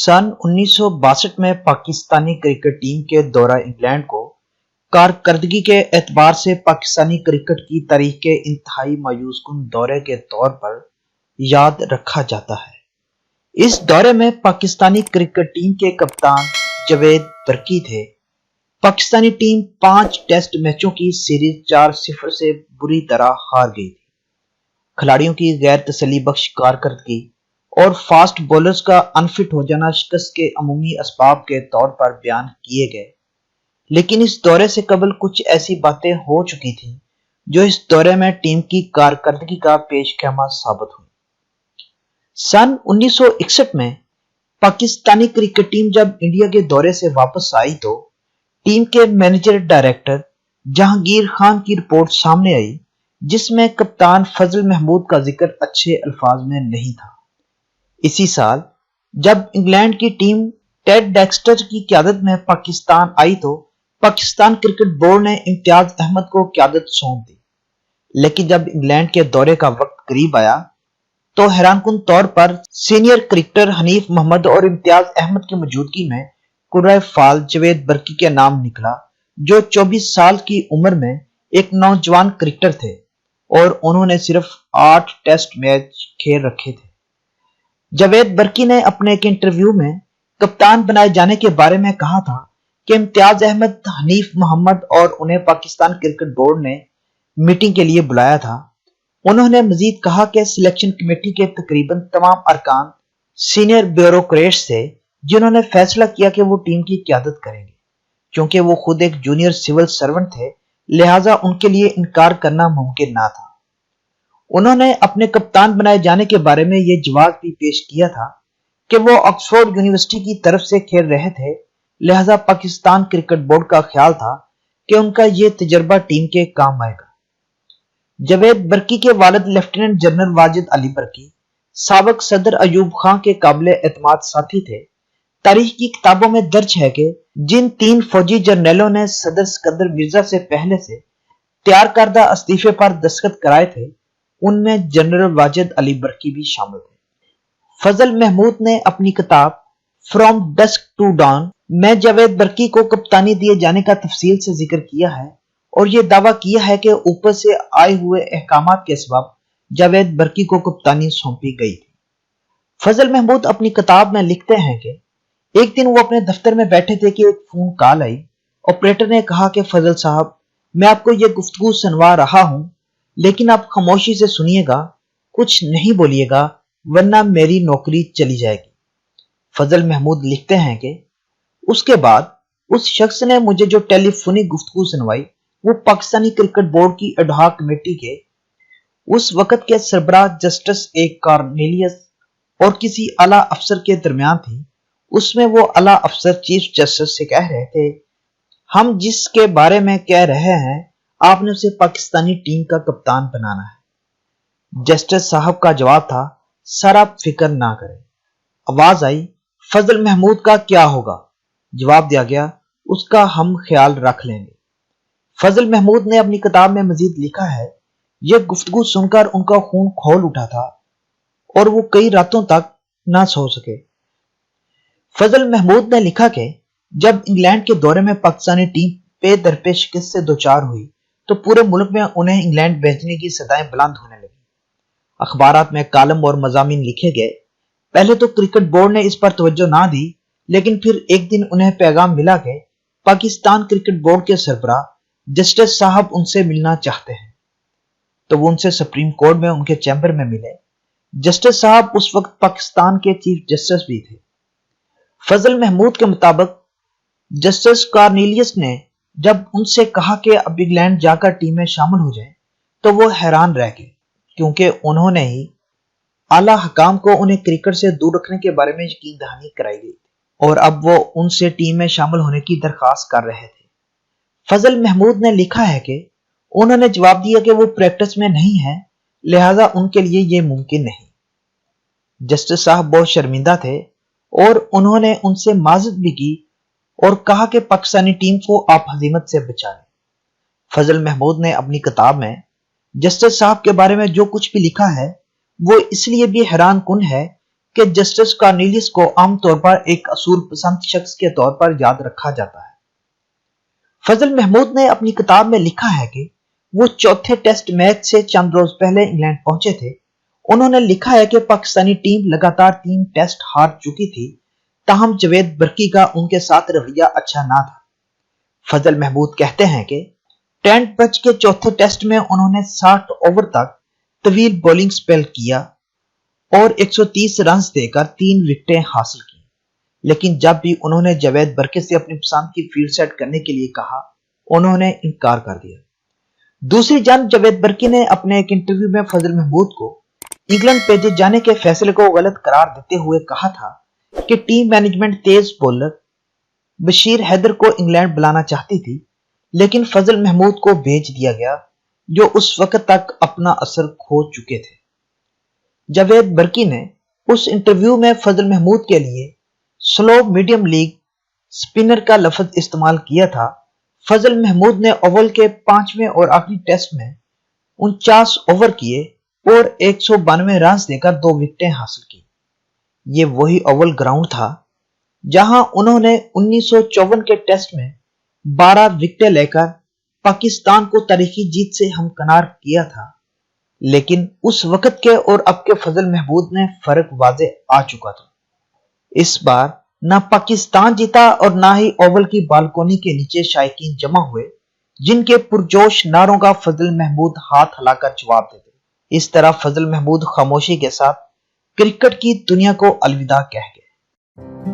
सन 1962 में Pakistani cricket team के दौरा इंग्लैंड को कारकर्दगी के एतबार से पाकिस्तानी क्रिकेट की तारीख के इंतहाई मायूसकुन दौरे के तौर पर याद रखा जाता है। इस दौरे में पाकिस्तानी क्रिकेट टीम के कप्तान जावेद बर्की थे। पाकिस्तानी टीम 5 टेस्ट मैचों की सीरीज 4-0 से बुरी तरह हार गई थी। खिलाड़ियों की गैर तसल्ली बख्श कारकर्दगी और फास्ट बॉलर्स का अनफिट हो जाना शिकस्त के अमूमी असबाब के तौर पर बयान किए गए, लेकिन इस दौरे से कबल कुछ ऐसी बातें हो चुकी थी जो इस दौरे में टीम की कारकर्दगी का पेशखेमा साबित हुई। सन 1961 में पाकिस्तानी क्रिकेट टीम जब इंडिया के दौरे से वापस आई तो टीम के मैनेजर डायरेक्टर जहांगीर खान की रिपोर्ट सामने आई, जिसमें कप्तान फजल महमूद का जिक्र अच्छे अल्फाज में नहीं था। इसी साल जब इंग्लैंड की टीम टेड डेक्स्टर की क़यादत में पाकिस्तान आई तो पाकिस्तान क्रिकेट बोर्ड ने इम्तियाज अहमद को क़यादत सौंप दी, लेकिन जब इंग्लैंड के दौरे का वक्त करीब आया तो हैरानकुन तौर पर सीनियर क्रिकेटर हनीफ मोहम्मद और इम्तियाज अहमद की मौजूदगी में कुर्रा फाल जावेद बर्की के नाम निकला, जो 24 साल की उम्र में एक नौजवान क्रिकेटर थे और उन्होंने सिर्फ 8 टेस्ट मैच खेल रखे थे। जावेद बर्की ने अपने एक इंटरव्यू में कप्तान बनाए जाने के बारे में कहा था कि इम्तियाज अहमद, हनीफ मोहम्मद और उन्हें पाकिस्तान क्रिकेट बोर्ड ने मीटिंग के लिए बुलाया था। उन्होंने मजीद कहा कि सिलेक्शन कमेटी के तकरीबन तमाम अरकान सीनियर ब्यूरोक्रेट्स थे जिन्होंने फैसला किया कि वो टीम की क़यादत करेंगे। क्योंकि वो खुद एक जूनियर सिविल सर्वेंट थे, लिहाजा उनके लिए इनकार करना मुमकिन ना था। उन्होंने अपने कप्तान बनाए जाने के बारे में यह जवाब भी पेश किया था कि वो ऑक्सफोर्ड यूनिवर्सिटी की तरफ से खेल रहे थे, लिहाजा पाकिस्तान क्रिकेट बोर्ड का ख्याल था कि उनका यह तजर्बा टीम के काम आएगा। जावेद बर्की के वालिद लेफ्टिनेंट जनरल वाजिद अली बर्की साबिक सदर अयूब खान के काबिल एतमाद साथी थे। तारीख की किताबों में दर्ज है कि जिन 3 फौजी जर्नलों ने सदर सिकंदर मिर्जा से पहले से तैयार करदा इस्तीफे पर दस्तखत कराए थे, उनमें जनरल वाजिद अली बर्की भी शामिल थे। फजल महमूद ने अपनी किताब फ्रॉम डस्क टू डॉन में जावेद बर्की को कप्तानी दिए जाने का तफसील से जिक्र किया है और यह दावा किया है कि ऊपर से आए हुए अहकामात के सबब जावेद बर्की को कप्तानी सौंपी गई थी। फजल महमूद अपनी किताब में लिखते हैं कि एक दिन वो अपने दफ्तर में बैठे थे कि एक फोन कॉल आई। ऑपरेटर ने कहा कि फजल साहब, मैं आपको यह गुफ्तगू सुनवा रहा हूं, लेकिन आप खामोशी से सुनिएगा, कुछ नहीं बोलिएगा, वरना मेरी नौकरी चली जाएगी। फजल महमूद लिखते हैं कि उसके बाद उस शख्स ने मुझे जो टेलीफोनिक गुफ्तगू सुनवाई वो पाकिस्तानी क्रिकेट बोर्ड की एडहॉक कमेटी के उस वक्त के सरबराह जस्टिस ए कॉर्नेलियस और किसी आला अफसर के दरमियान थी। उसमें वो आला अफसर चीफ जस्टिस से कह रहे थे, हम जिसके बारे में कह रहे हैं आपने उसे पाकिस्तानी टीम का कप्तान बनाना है। जस्टिस साहब का जवाब था, सर आप फिक्र ना करें। आवाज आई, फजल महमूद का क्या होगा? जवाब दिया गया, उसका हम ख्याल रख लेंगे। फजल महमूद ने अपनी किताब में मजीद लिखा है, यह गुफ्तगू सुनकर उनका खून खोल उठा था और वो कई रातों तक ना सो सके। फजल महमूद ने लिखा कि जब इंग्लैंड के दौरे में पाकिस्तानी टीम पे दरपे शिकस्त से दोचार हुई तो पूरे मुल्क में उन्हें इंग्लैंड भेजने की सदाएं बुलंद होने लगी। अखबारात में कालम और मजामीन लिखे गए। पहले तो क्रिकेट बोर्ड ने इस पर तवज्जो ना दी, लेकिन फिर एक दिन उन्हें पैगाम मिला कि पाकिस्तान क्रिकेट बोर्ड के सरबराह जस्टिस साहब उनसे मिलना चाहते हैं। तो वो उनसे सुप्रीम कोर्ट में उनके चैम्बर में मिले। जस्टिस साहब उस वक्त पाकिस्तान के चीफ जस्टिस भी थे। फजल महमूद के मुताबिक जस्टिस कॉर्नेलियस ने जब उनसे कहा कि अब इंग्लैंड जाकर टीम में शामिल हो जाए तो वो हैरान रह गए, क्योंकि उन्होंने ही आला हकाम को उन्हें क्रिकेट से दूर रखने के बारे में यकीन दहानी कराई गई थी और अब वो उनसे टीम में शामिल होने की दरखास्त कर रहे थे। फजल महमूद ने लिखा है कि उन्होंने जवाब दिया कि वो प्रैक्टिस में नहीं है, लिहाजा उनके लिए ये मुमकिन नहीं। जस्टिस साहब बहुत शर्मिंदा थे और उन्होंने उनसे माजरत भी की और कहा कि पाकिस्तानी टीम को आप हजीमत से बचा लें। फजल महमूद ने अपनी किताब में जस्टिस साहब के बारे में जो कुछ भी लिखा है वो इसलिए भी हैरान कुन है کہ جسٹس کارنیلیس کو عام طور پر ایک اصول پسند شخص کے طور پر یاد رکھا جاتا ہے۔ فضل محمود نے اپنی کتاب میں لکھا ہے کہ وہ چوتھے ٹیسٹ میچ سے چند روز پہلے انگلینڈ پہنچے تھے۔ انہوں نے لکھا ہے کہ پاکستانی ٹیم لگاتار 3 ٹیسٹ ہار چکی تھی، تاہم جاوید برقی کا ان کے ساتھ رویہ اچھا نہ تھا۔ فضل محمود کہتے ہیں کہ ٹرینٹ برچ کے چوتھے ٹیسٹ میں انہوں نے 60 اوور تک طویل بولنگ سپیل کیا اور 130 رنز دے کر 3 وکٹیں حاصل کی، لیکن جب بھی انہوں نے جاوید برقی سے اپنی پسند کی فیلڈ سیٹ کرنے کے لیے کہا، انہوں نے انکار کر دیا۔ دوسری جانب جاوید برقی نے اپنے ایک انٹرویو میں فضل محمود کو انگلینڈ بھیجے جانے کے فیصلے کو غلط قرار دیتے ہوئے کہا تھا کہ ٹیم مینجمنٹ تیز بولر بشیر حیدر کو انگلینڈ بلانا چاہتی تھی، لیکن فضل محمود کو بھیج دیا گیا جو اس وقت تک اپنا اثر کھو چکے تھے۔ جاوید برقی نے اس انٹرویو میں فضل محمود کے لیے سلو میڈیم لیگ سپنر کا لفظ استعمال کیا تھا۔ فضل محمود نے اوول کے 5ویں اور آخری ٹیسٹ میں 49 اوور کیے اور 192 رنز دے کر 2 وکٹیں حاصل کی۔ یہ وہی اوول گراؤنڈ تھا جہاں انہوں نے 1954 کے ٹیسٹ میں 12 وکٹیں لے کر پاکستان کو تاریخی جیت سے ہمکنار کیا تھا، لیکن اس وقت کے اور اب کے فضل محمود میں فرق واضح آ چکا تھا۔ اس بار نہ پاکستان جیتا اور نہ ہی اوول کی بالکونی کے نیچے شائقین جمع ہوئے جن کے پرجوش نعروں کا فضل محمود ہاتھ ہلا کر جواب دیتے۔ اس طرح فضل محمود خاموشی کے ساتھ کرکٹ کی دنیا کو الوداع کہہ گئے۔